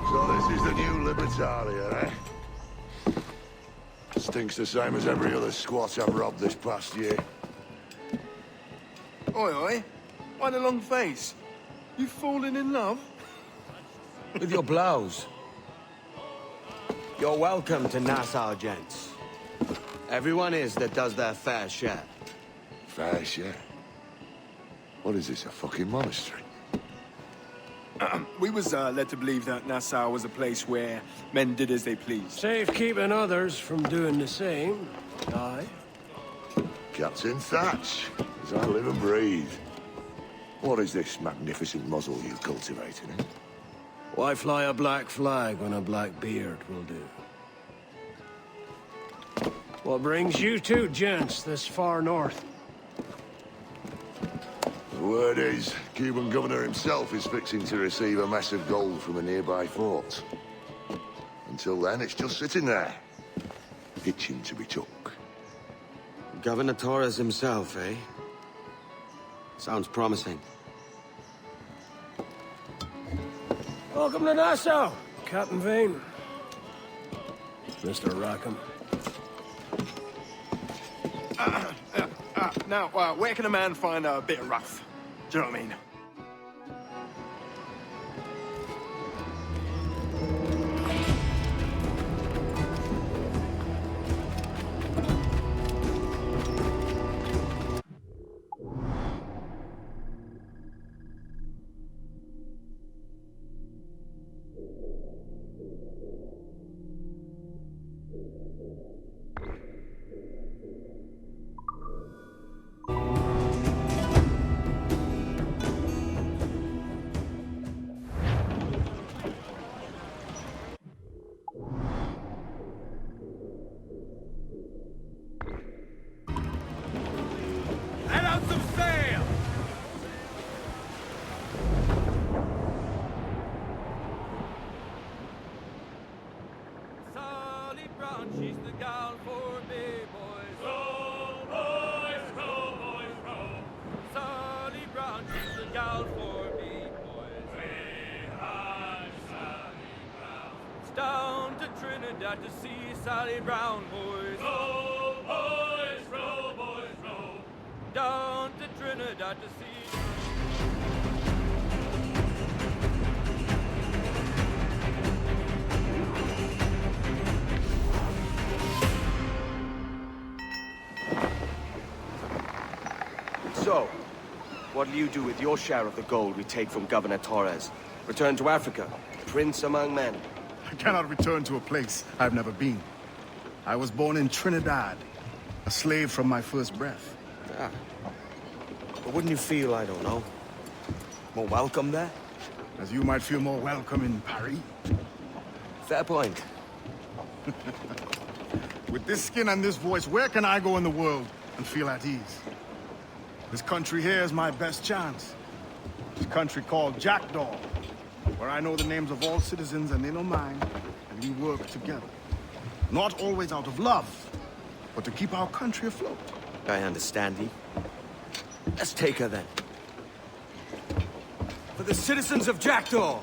So this is the new Libertalia, eh? Stinks the same as every other squat I've robbed this past year. Oi, oi. Why the long face? You falling in love? With your blouse. You're welcome to Nassau, gents. Everyone is that does their fair share. Fair share? What is this, a fucking monastery? We was led to believe that Nassau was a place where men did as they pleased. Safe keeping others from doing the same. Aye. Captain Thatch, as I live and breathe. What is this magnificent muzzle you cultivating, eh? Why fly a black flag when a black beard will do? What brings you two gents this far north? The word is, Cuban governor himself is fixing to receive a mess of gold from a nearby fort. Until then, it's just sitting there, itching to be took. Governor Torres himself, eh? Sounds promising. Welcome to Nassau, Captain Vane. Mr. Rackham. Now, where can a man find a bit of rough? Do you know what I mean? Let out some sail! Sally Brown, she's the gal for me, boys. Row, boys, row, boys, row. Sally Brown, she's the gal for me, boys. Way high, Sally Brown. It's down to Trinidad to see Sally Brown, boys. Row, boys, row, boys, row. Down to Trinidad to see. So, what'll you do with your share of the gold we take from Governor Torres? Return to Africa, prince among men. I cannot return to a place I've never been. I was born in Trinidad, a slave from my first breath. Ah. But wouldn't you feel, I don't know, more welcome there? As you might feel more welcome in Paris. Fair point. With this skin and this voice, where can I go in the world and feel at ease? This country here is my best chance. This country called Jackdaw, where I know the names of all citizens and they know mine, and we work together. Not always out of love, but to keep our country afloat. I understand you. Let's take her then. For the citizens of Jackdaw!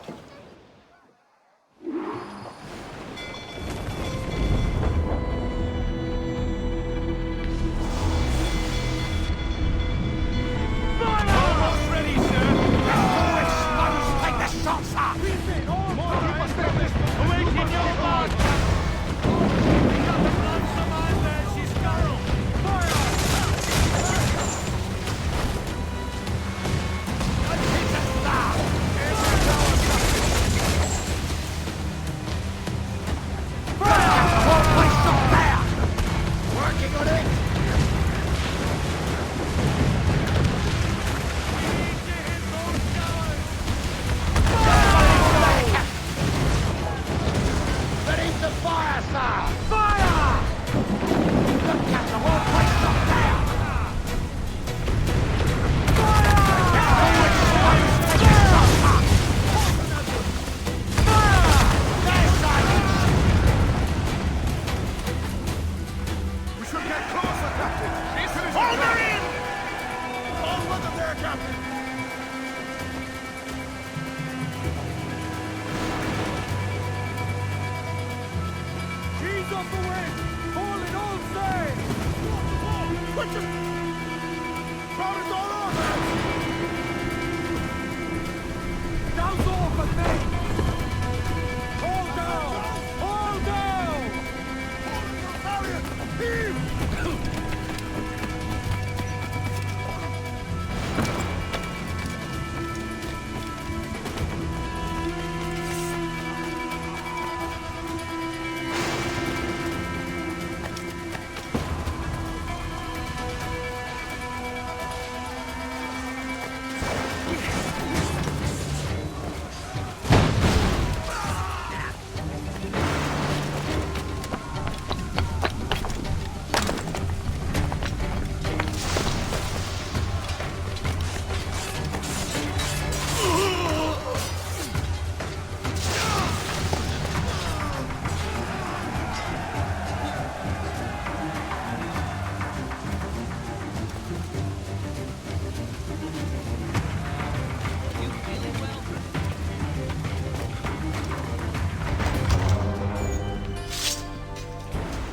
off the wind! Pull it all sail! Quick! Crowd it all over! Now's all for me! Hold down! Hold down! Harriet! Heave!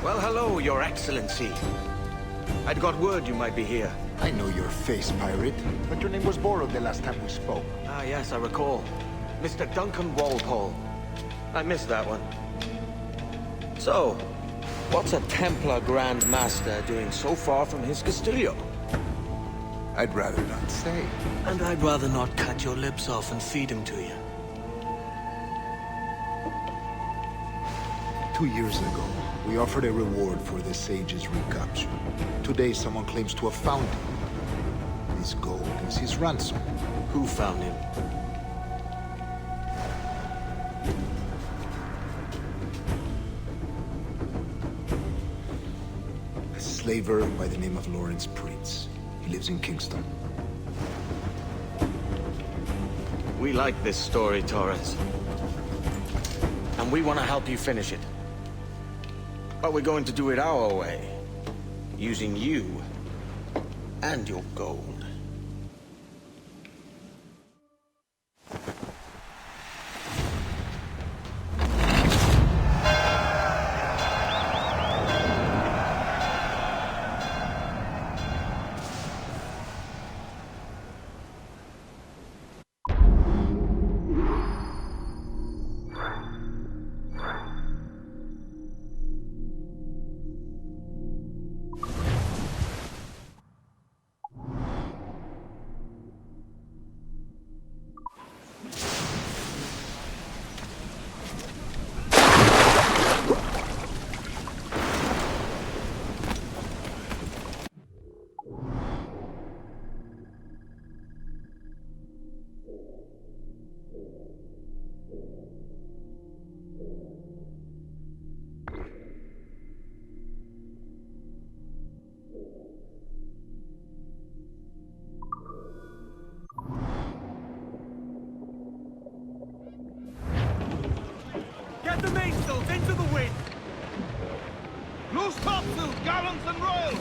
Well, hello, Your Excellency. I'd got word you might be here. I know your face, pirate, but your name was borrowed the last time we spoke. Ah, yes, I recall. Mr. Duncan Walpole. I missed that one. So, what's a Templar Grand Master doing so far from his Castillo? I'd rather not say. And I'd rather not cut your lips off and feed him to you. 2 years ago, we offered a reward for the sage's recapture. Today, someone claims to have found him. This gold is his ransom. Who found him? A slaver by the name of Lawrence Prince. He lives in Kingston. We like this story, Torres. And we want to help you finish it. But we're going to do it our way. Using you and your gold. Get the mainsails into the wind! Loose topsails, gallants and royals!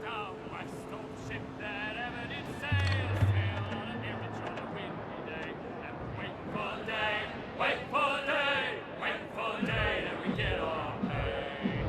Down west old ship that ever did sail, sail on an image on a windy day, and wait for day, wait for day, wait for day that we get our pay.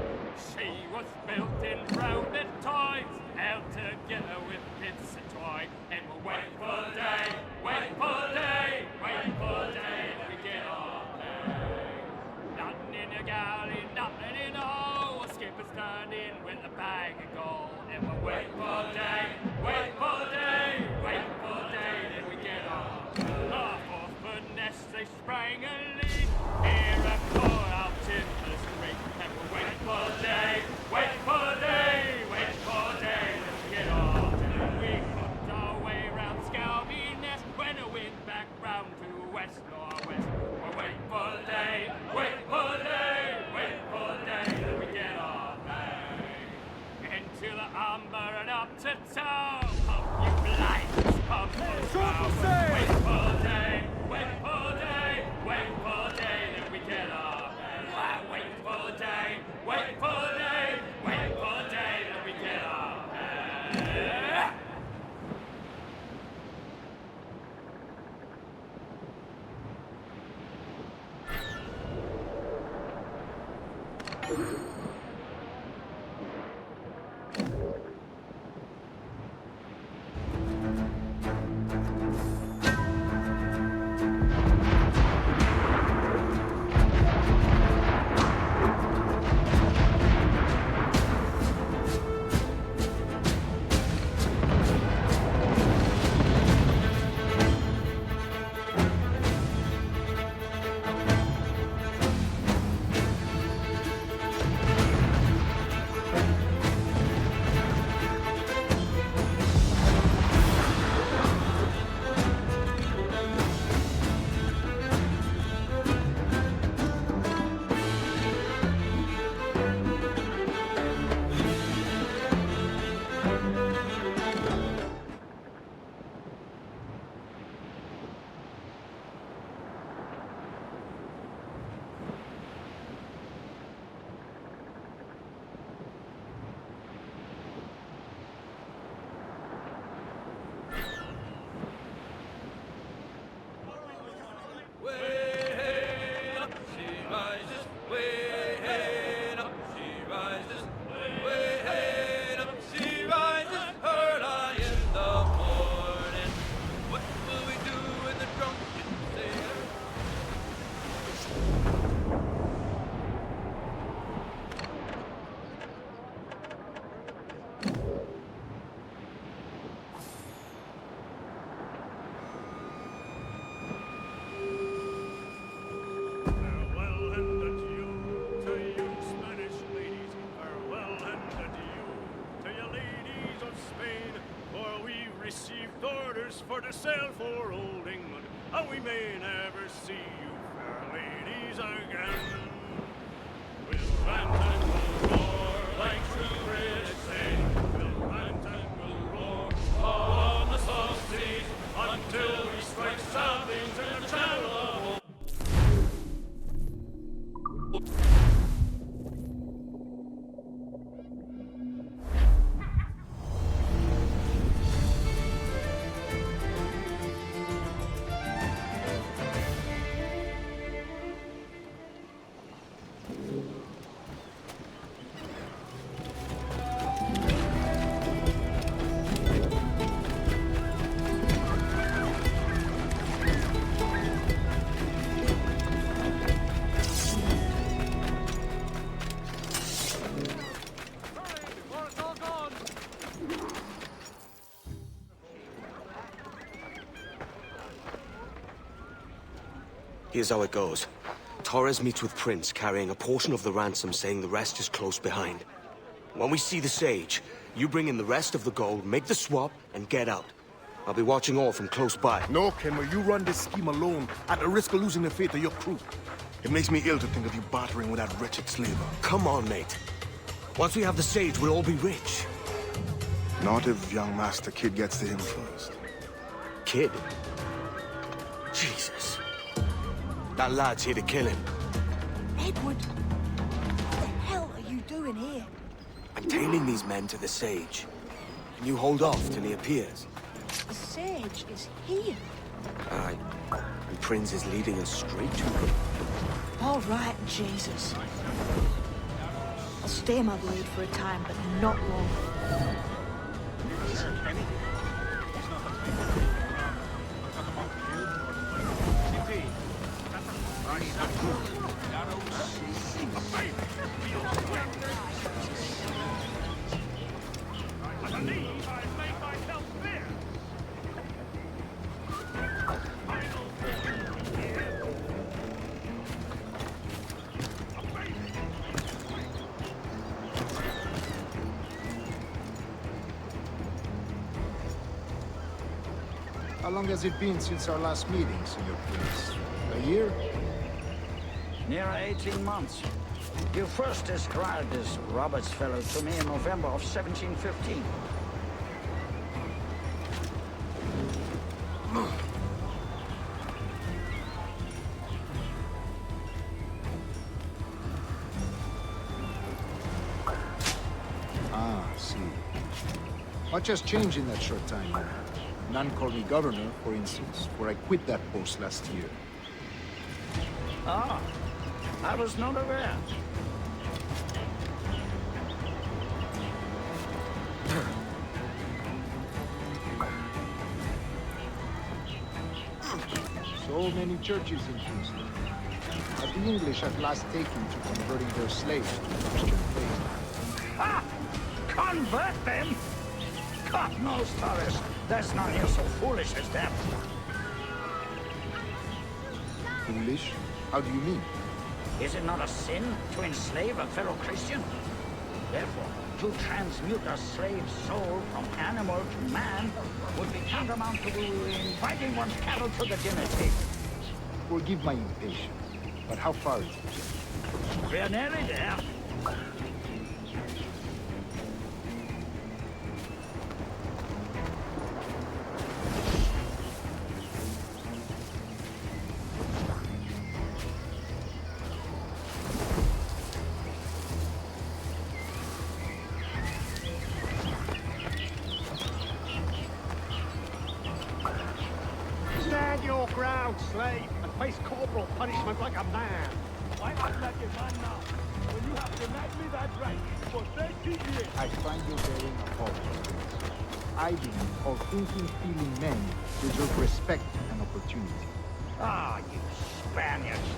sail for old England, and we may never see you fair ladies again. We'll rant and we'll roar like true British say. We'll rant and we'll roar all on the salt seas until we strike something to the channel of war. Here's how it goes. Torres meets with Prince, carrying a portion of the ransom, saying the rest is close behind. When we see the Sage, you bring in the rest of the gold, make the swap, and get out. I'll be watching all from close by. No, Kenway, you run this scheme alone, at the risk of losing the faith of your crew. It makes me ill to think of you bartering with that wretched slaver. Come on, mate. Once we have the Sage, we'll all be rich. Not if young Master Kid gets to him first. Kid? Jesus. That lad's here to kill him. Edward, what the hell are you doing here? I'm tailing these men to the Sage. And you hold off till he appears. The Sage is here. Aye. And Prince is leading us straight to him. All right, Jesus. I'll stay my blade for a time, but not long. How long has it been since our last meeting, Senor Prince? A year? Near 18 months. You first described this Roberts fellow to me in November of 1715. Ah, see. Much has changed in that short time. None called me governor, for instance, for I quit that post last year. Ah, I was not aware. So many churches in Kingston. Have the English at last taken to converting their slaves to the Christian faith? Ha! Convert them? God knows, Torres. There's none here so foolish as them. Foolish? How do you mean? Is it not a sin to enslave a fellow Christian? Therefore, to transmute a slave's soul from animal to man would be tantamount to inviting one's cattle to the dinner table. Forgive my impatience, but how far is it? We're nearly there. Stand your ground, slave, and face corporal punishment like a man. Why not like a man now, when you have denied me that right for 30 years? I find you bearing apologies. I believe all thinking, feeling men deserve respect and opportunity. Ah, you Spaniards.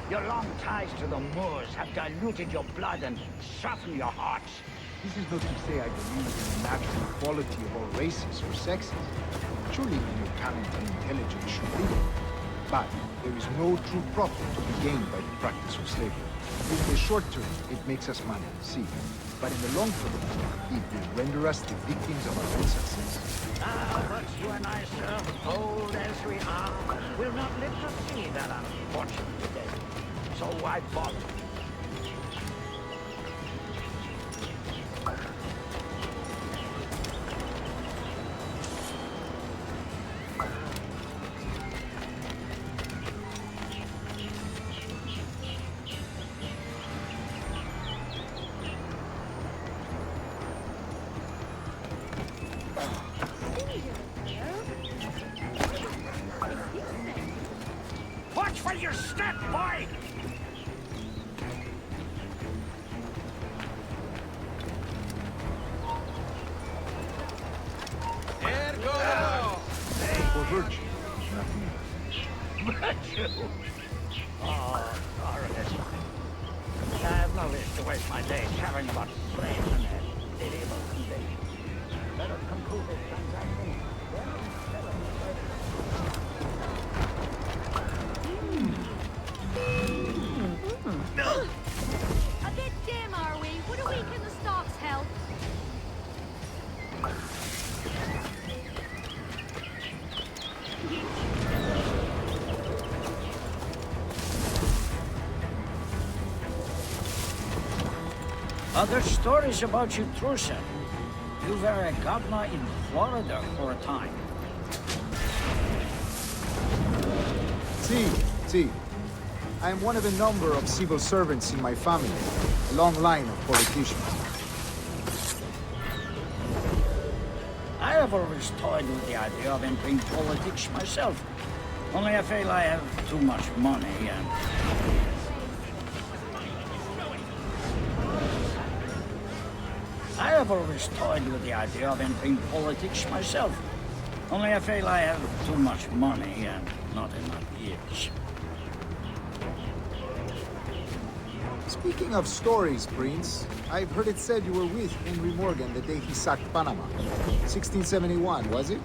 Your long ties to the Moors have diluted your blood and softened your hearts. This is not to say I believe in the natural equality of all races or sexes. Surely your talent and intelligence should be. But there is no true profit to be gained by the practice of slavery. In the short term, it makes us money, see. but in the long term, it will render us the victims of our own success. Ah, but you and I, sir, old as we are, will not live to see that unfortunate day. So why bother? Watch for your step, boy! Here goes! For virtue, nothing else. Virtue! Oh, Artemis. I have no wish to waste my day chatting about slaves and their pitiable condition. Let us conclude this transaction. A bit dim, are we? Would a week in the stocks help? Other stories about you, true, sir. You were a governor in Florida for a time. See. I am one of a number of civil servants in my family, a long line of politicians. I have always toyed with the idea of entering politics myself. Only I feel I have too much money and... I have always toyed with the idea of entering politics myself. Only I feel I have too much money and not enough years. Speaking of stories, Prince, I've heard it said you were with Henry Morgan the day he sacked Panama. 1671, was it?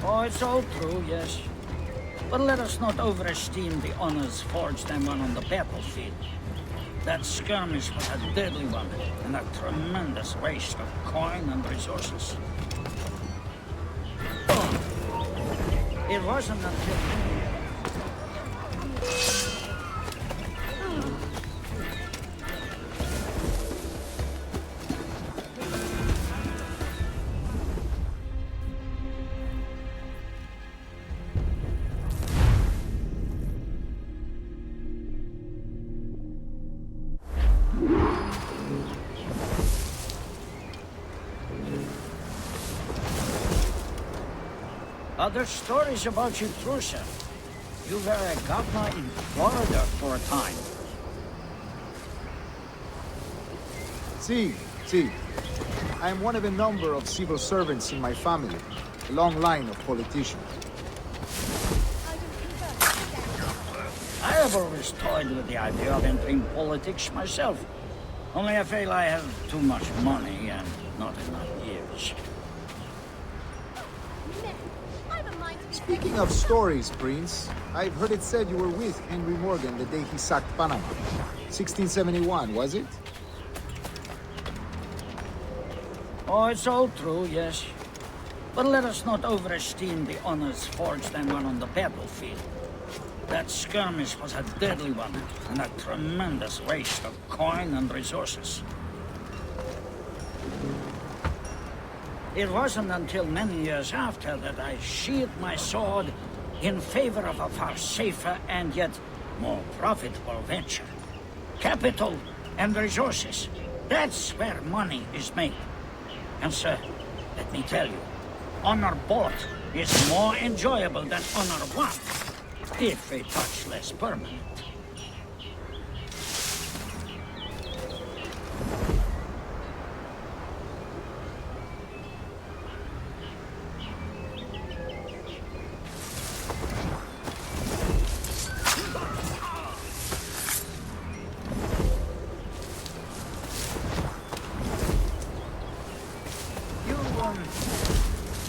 Oh, it's all true, yes. But let us not overesteem the honors forged and won on the battlefield. That skirmish was a deadly one, and a tremendous waste of coin and resources. It wasn't until... Other stories about you, true, sir. You were a governor in Florida for a time. See. I am one of a number of civil servants in my family, a long line of politicians. I have always toyed with the idea of entering politics myself. Only I feel I have too much money and not enough years. Speaking of stories, Prince, I've heard it said you were with Henry Morgan the day he sacked Panama. 1671, was it? Oh, it's all true, yes. But let us not overesteem the honors forged and won on the battlefield. That skirmish was a deadly one, and a tremendous waste of coin and resources. It wasn't until many years after that I sheathed my sword in favor of a far safer and yet more profitable venture. Capital and resources. That's where money is made. And sir, let me tell you, honor bought is more enjoyable than honor won, if a touch less permanent.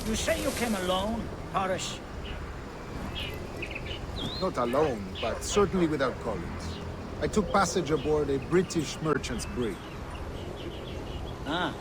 You say you came alone, Horace? Not alone, but certainly without Collins. I took passage aboard a British merchant's brig. Ah,